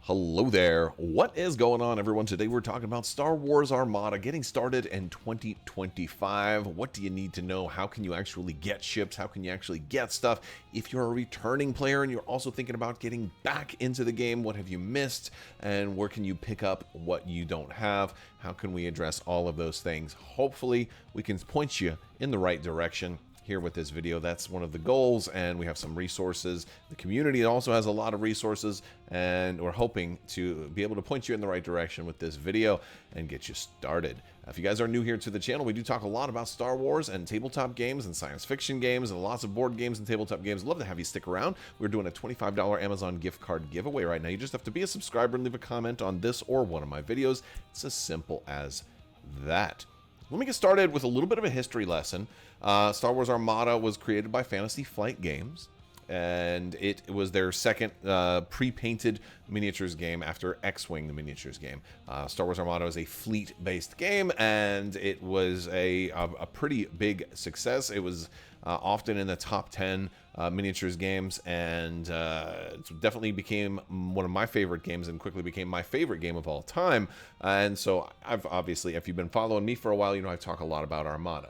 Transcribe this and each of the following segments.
Hello there. What is going on, everyone? Today we're talking about Star Wars Armada getting started in 2025. What do you need to know? How can you actually get ships? How can you actually get stuff? If you're a returning player and you're also thinking about getting back into the game, what have you missed? And where can you pick up what you don't have? How can we address all of those things? Hopefully, we can point you in the right direction here with this video. That's one of the goals, and we have some resources. The community also has a lot of resources, and we're hoping to be able to point you in the right direction with this video and get you started. If you guys are new here to the channel, we do talk a lot about Star Wars and tabletop games and science fiction games and lots of board games and tabletop games. Love to have you stick around. We're doing a $25 Amazon gift card giveaway right now. You just have to be a subscriber and leave a comment on this or one of my videos. It's as simple as that. Let me get started with a little bit of a history lesson. Star Wars Armada was created by Fantasy Flight Games, and it was their second pre-painted miniatures game after X-Wing, the miniatures game. Star Wars Armada is a fleet-based game, and it was a pretty big success. It was often in the top 10 miniatures games, and it definitely became one of my favorite games and quickly became my favorite game of all time. And so I've obviously, if you've been following me for a while, you know I talk a lot about Armada.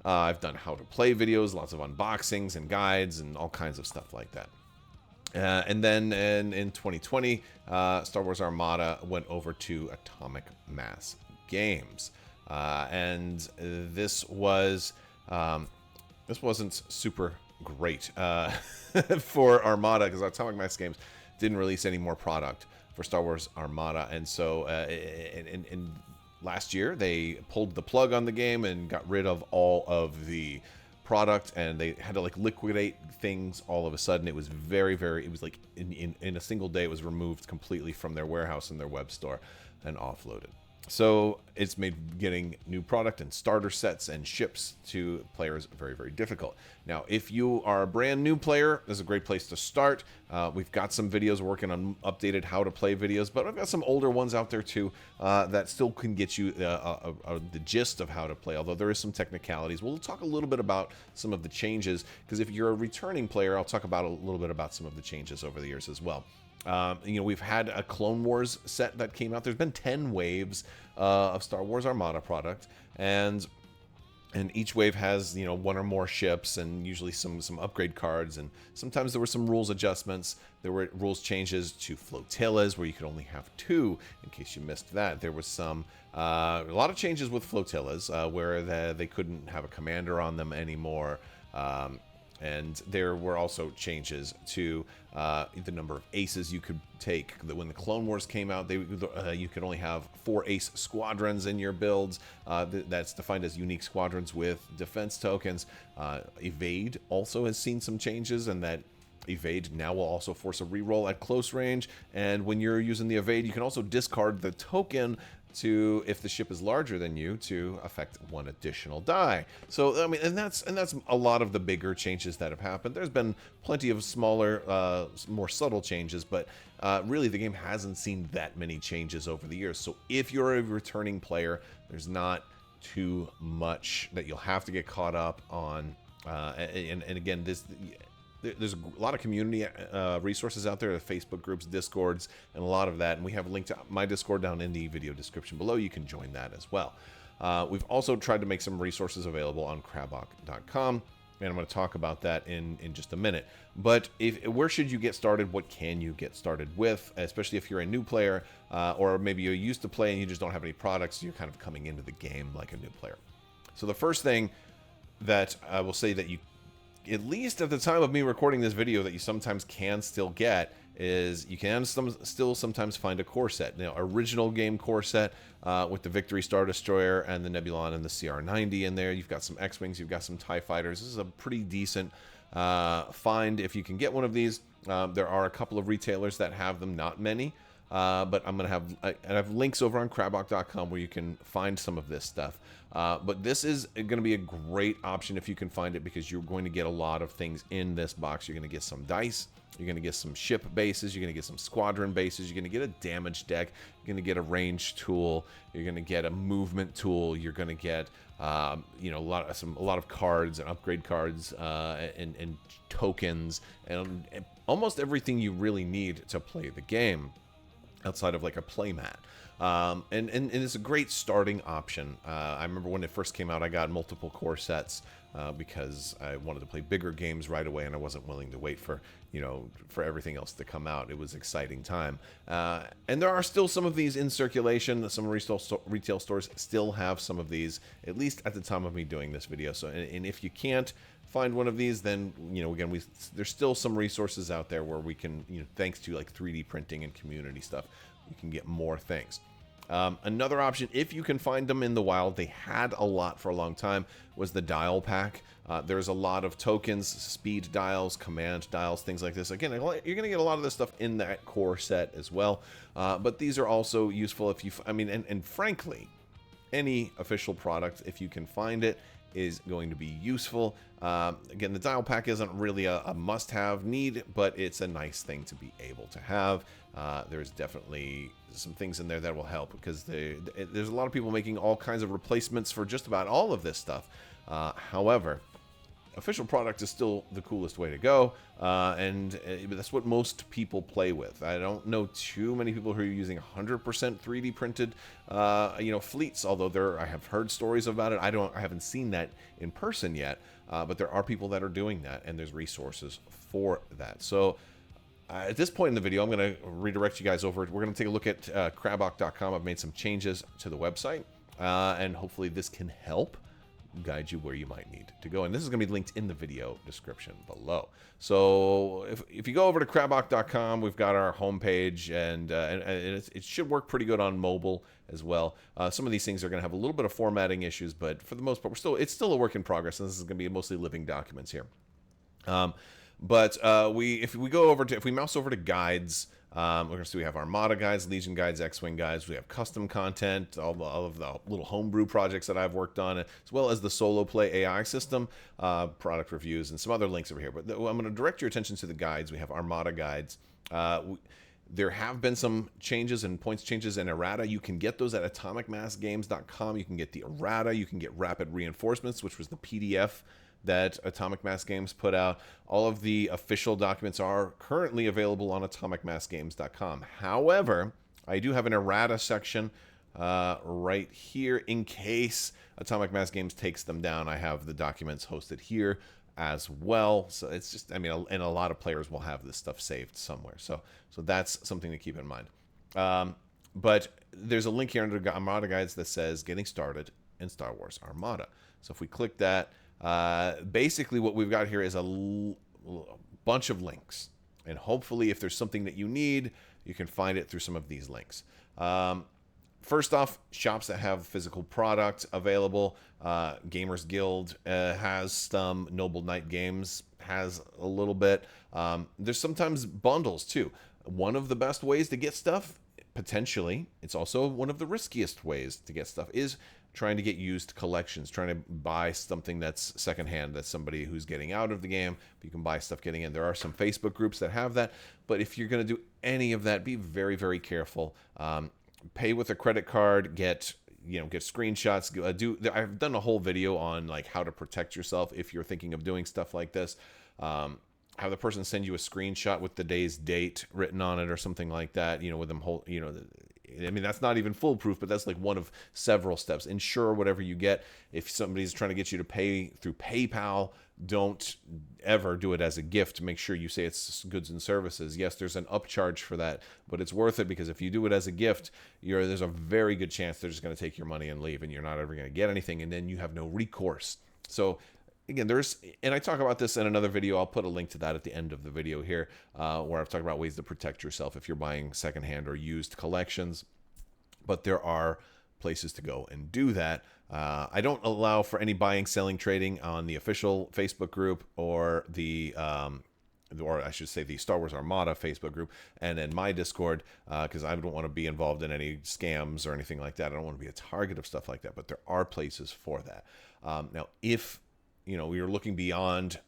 I've done how to play videos, lots of unboxings and guides and all kinds of stuff like that. And then in 2020, Star Wars Armada went over to Atomic Mass Games. And this wasn't super great for Armada, because Atomic Mass Games didn't release any more product for Star Wars Armada. And so last year, they pulled the plug on the game and got rid of all of the product, and they had to like liquidate things all of a sudden. It was it was like in a single day, it was removed completely from their warehouse and their web store and offloaded. So it's made getting new product and starter sets and ships to players very, very difficult. Now, if you are a brand new player, this is a great place to start. We've got some videos working on updated how to play videos, but I've got some older ones out there too that still can get you the gist of how to play, although there is some technicalities. We'll talk a little bit about some of the changes, because if you're a returning player, I'll talk about a little bit about some of the changes over the years as well. You know, we've had a Clone Wars set that came out. There's been 10 waves of Star Wars Armada product, and each wave has, you know, one or more ships and usually some upgrade cards, and sometimes there were some rules adjustments. There were rules changes to flotillas where you could only have 2, in case you missed that. There was some a lot of changes with flotillas where they couldn't have a commander on them anymore. And there were also changes to the number of aces you could take. When the Clone Wars came out, you could only have 4 ace squadrons in your builds. That's defined as unique squadrons with defense tokens. Evade also has seen some changes, and that Evade now will also force a reroll at close range. And when you're using the Evade, you can also discard the token to, if the ship is larger than you, to affect 1 additional die. So I mean, and that's a lot of the bigger changes that have happened. There's been plenty of smaller, more subtle changes, but really the game hasn't seen that many changes over the years. So if you're a returning player, there's not too much that you'll have to get caught up on. And again, there's a lot of community resources out there, Facebook groups, Discords, and a lot of that. And we have a link to my Discord down in the video description below. You can join that as well. We've also tried to make some resources available on Crabbok.com, and I'm going to talk about that in just a minute. But where should you get started? What can you get started with, especially if you're a new player, or maybe you used to play and you just don't have any products, you're kind of coming into the game like a new player. So the first thing that I will say that you, at least at the time of me recording this video, that you sometimes can still get is you can still sometimes find a core set. Now, original game core set with the Victory Star Destroyer and the Nebulon and the CR-90 in there. You've got some X-Wings, you've got some TIE Fighters. This is a pretty decent find if you can get one of these. There are a couple of retailers that have them, not many. But I'm going to have links over on Crabbok.com where you can find some of this stuff. But this is going to be a great option if you can find it, because you're going to get a lot of things in this box. You're going to get some dice. You're going to get some ship bases. You're going to get some squadron bases. You're going to get a damage deck. You're going to get a range tool. You're going to get a movement tool. You're going to get you know, a lot of cards and upgrade cards and tokens and almost everything you really need to play the game. outside of like a playmat. And it's a great starting option. I remember when it first came out, I got multiple core sets because I wanted to play bigger games right away, and I wasn't willing to wait for, for everything else to come out. It was an exciting time. And there are still some of these in circulation. Some retail stores still have some of these, at least at the time of me doing this video. So, and if you can't find one of these, then again, there's still some resources out there where we can, thanks to like 3D printing and community stuff, you can get more things. Another option, if you can find them in the wild, they had a lot for a long time, was the dial pack. There's a lot of tokens, speed dials, command dials, things like this. Again, you're going to get a lot of this stuff in that core set as well. But these are also useful if you, and frankly, any official product, if you can find it, is going to be useful. Again, the dial pack isn't really a must-have need, but it's a nice thing to be able to have. There's definitely some things in there that will help, because there's a lot of people making all kinds of replacements for just about all of this stuff. However, official product is still the coolest way to go, and that's what most people play with. I don't know too many people who are using 100% 3D printed, fleets. Although I have heard stories about it. I haven't seen that in person yet, but there are people that are doing that, and there's resources for that. So at this point in the video, I'm going to redirect you guys over. We're going to take a look at Crabbok.com. I've made some changes to the website, and hopefully this can help guide you where you might need to go. And this is going to be linked in the video description below. So if you go over to Crabbok.com, we've got our homepage, and it should work pretty good on mobile as well. Some of these things are going to have a little bit of formatting issues, but for the most part, it's still a work in progress, and this is going to be mostly living documents here. If we mouse over to guides, we're going to see we have Armada guides, Legion guides, X-Wing guides. We have custom content, all of the little homebrew projects that I've worked on, as well as the solo play AI system, product reviews, and some other links over here. But I'm going to direct your attention to the guides. We have Armada guides. There have been some changes and points changes in errata. You can get those at atomicmassgames.com. You can get the errata. You can get rapid reinforcements, which was the PDF that Atomic Mass Games put out. All of the official documents are currently available on atomicmassgames.com. However, I do have an errata section right here in case Atomic Mass Games takes them down. I have the documents hosted here as well. So it's just, and a lot of players will have this stuff saved somewhere. So that's something to keep in mind. But there's a link here under Armada Guides that says Getting Started in Star Wars Armada. So if we click that, basically what we've got here is a bunch of links, and hopefully if there's something that you need, you can find it through some of these links. First off, shops that have physical product available. Gamers Guild has some. Noble Knight Games has a little bit. There's sometimes bundles too. One of the best ways to get stuff, potentially, it's also one of the riskiest ways to get stuff, is trying to get used collections, trying to buy something that's secondhand, that's somebody who's getting out of the game, but you can buy stuff getting in. There are some Facebook groups that have that, but if you're going to do any of that, be very, very careful. Pay with a credit card, get screenshots. I've done a whole video on like how to protect yourself if you're thinking of doing stuff like this. Have the person send you a screenshot with the day's date written on it or something like that, with them that's not even foolproof, but that's like one of several steps. Ensure whatever you get. If somebody's trying to get you to pay through PayPal, don't ever do it as a gift. Make sure you say it's goods and services. Yes, there's an upcharge for that, but it's worth it, because if you do it as a gift, there's a very good chance they're just going to take your money and leave, and you're not ever going to get anything, and then you have no recourse. So again, and I talk about this in another video. I'll put a link to that at the end of the video here, where I've talked about ways to protect yourself if you're buying secondhand or used collections. But there are places to go and do that. I don't allow for any buying, selling, trading on the official Facebook group or or I should say the Star Wars Armada Facebook group, and in my Discord, because I don't want to be involved in any scams or anything like that. I don't want to be a target of stuff like that, but there are places for that. Now, if you're looking beyond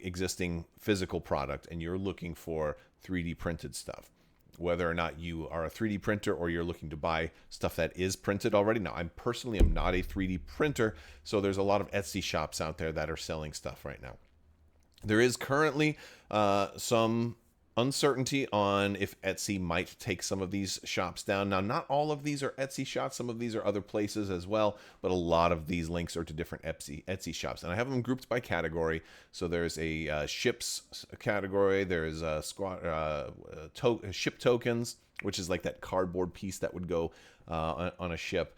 existing physical product and you're looking for 3D printed stuff, whether or not you are a 3D printer or you're looking to buy stuff that is printed already. Now, I personally am not a 3D printer, so there's a lot of Etsy shops out there that are selling stuff right now. There is currently some uncertainty on if Etsy might take some of these shops down. Now, not all of these are Etsy shops. Some of these are other places as well, but a lot of these links are to different Etsy shops. And I have them grouped by category. So there's a ships category. There's a ship tokens, which is like that cardboard piece that would go on a ship.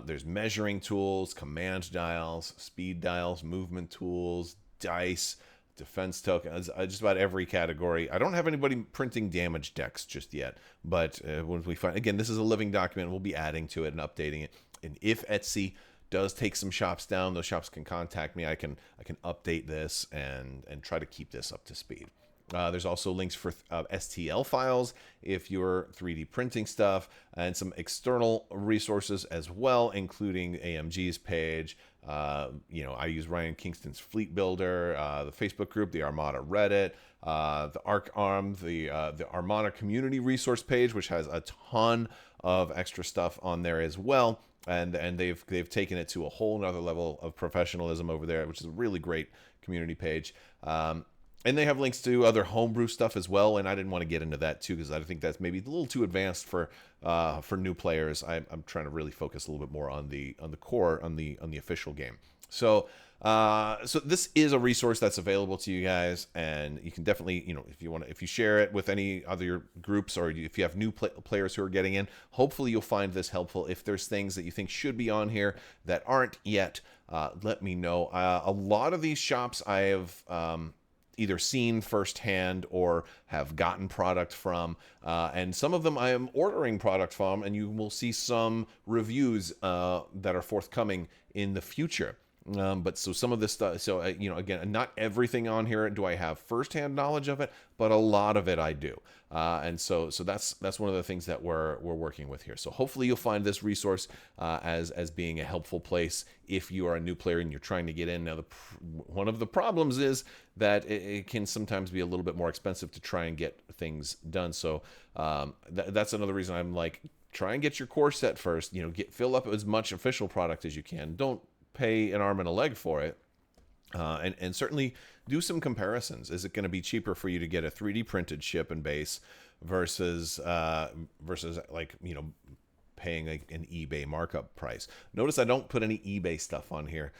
There's measuring tools, command dials, speed dials, movement tools, dice, defense tokens, just about every category. I don't have anybody printing damage decks just yet, but when we find, again, this is a living document, we'll be adding to it and updating it. And if Etsy does take some shops down, those shops can contact me. I can update this and try to keep this up to speed. There's also links for STL files if you're 3D printing stuff, and some external resources as well, including AMG's page. I use Ryan Kingston's Fleet Builder, the Facebook group, the Armada Reddit, the the Armada community resource page, which has a ton of extra stuff on there as well. And they've taken it to a whole nother level of professionalism over there, which is a really great community page. And they have links to other homebrew stuff as well, and I didn't want to get into that too because I think that's maybe a little too advanced for new players. I'm trying to really focus a little bit more on the core, on the official game. So this is a resource that's available to you guys, and you can definitely, if you share it with any other groups, or if you have new players who are getting in, hopefully you'll find this helpful. If there's things that you think should be on here that aren't yet, let me know. A lot of these shops I have either seen firsthand or have gotten product from, and some of them I am ordering product from, and you will see some reviews that are forthcoming in the future. But so some of this stuff, so again, not everything on here do I have firsthand knowledge of it, but a lot of it I do. And so that's one of the things that we're working with here. So hopefully you'll find this resource as being a helpful place if you are a new player and you're trying to get in. Now, one of the problems is that it can sometimes be a little bit more expensive to try and get things done. So that's another reason I'm like, try and get your core set first. Fill up as much official product as you can. Don't pay an arm and a leg for it. And certainly do some comparisons. Is it going to be cheaper for you to get a 3D printed ship and base versus paying an eBay markup price? Notice I don't put any eBay stuff on here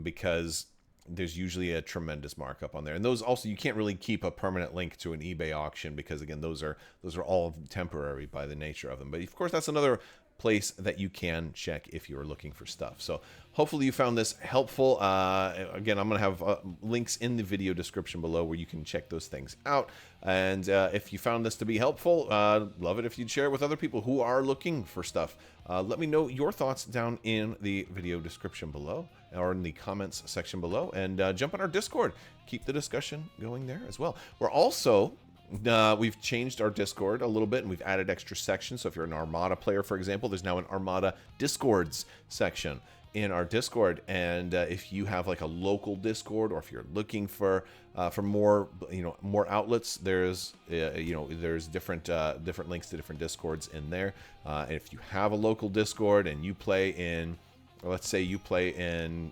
because there's usually a tremendous markup on there. And those also, you can't really keep a permanent link to an eBay auction because, again, those are all temporary by the nature of them. But of course, that's another place that you can check if you're looking for stuff. So hopefully you found this helpful. Again, I'm going to have links in the video description below where you can check those things out. And if you found this to be helpful, love it if you'd share it with other people who are looking for stuff. Let me know your thoughts down in the video description below or in the comments section below, and jump on our Discord. Keep the discussion going there as well. We're also we've changed our Discord a little bit, and we've added extra sections. So if you're an Armada player, for example, there's now an Armada Discords section in our Discord. And if you have like a local Discord, or if you're looking for more, more outlets, there's different links to different Discords in there. And if you have a local Discord and you play in, let's say you play in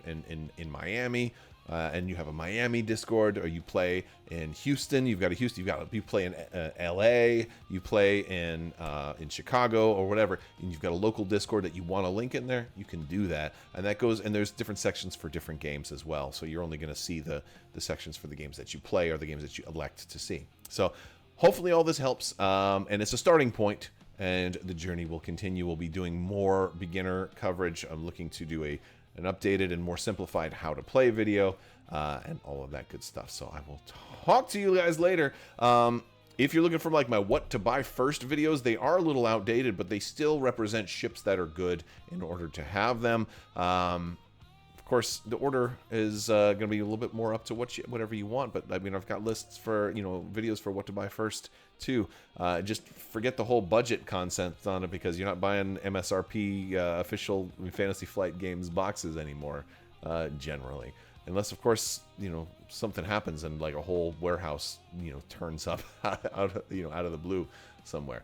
Miami. And you have a Miami Discord, or you play in Houston. You play in LA. You play in Chicago or whatever, and you've got a local Discord that you want to link in there. You can do that, and that goes. And there's different sections for different games as well. So you're only going to see the sections for the games that you play or the games that you elect to see. So hopefully all this helps, and it's a starting point. And the journey will continue. We'll be doing more beginner coverage. I'm looking to do an updated and more simplified how to play video, and all of that good stuff. So I will talk to you guys later. If you're looking for like my what to buy first videos, they are a little outdated, but they still represent ships that are good in order to have them. Of course, the order is going to be a little bit more up to whatever you want, but I mean, I've got lists for, videos for what to buy first too. Just forget the whole budget concept on it, because you're not buying MSRP official Fantasy Flight Games boxes anymore, generally. Unless, of course, something happens and like a whole warehouse, turns up out of the blue somewhere.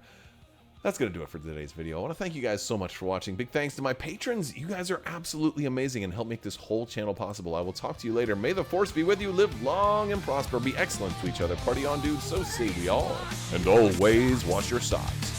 That's going to do it for today's video. I want to thank you guys so much for watching. Big thanks to my patrons. You guys are absolutely amazing and help make this whole channel possible. I will talk to you later. May the force be with you. Live long and prosper. Be excellent to each other. Party on, dudes. So say we all. And always wash your socks.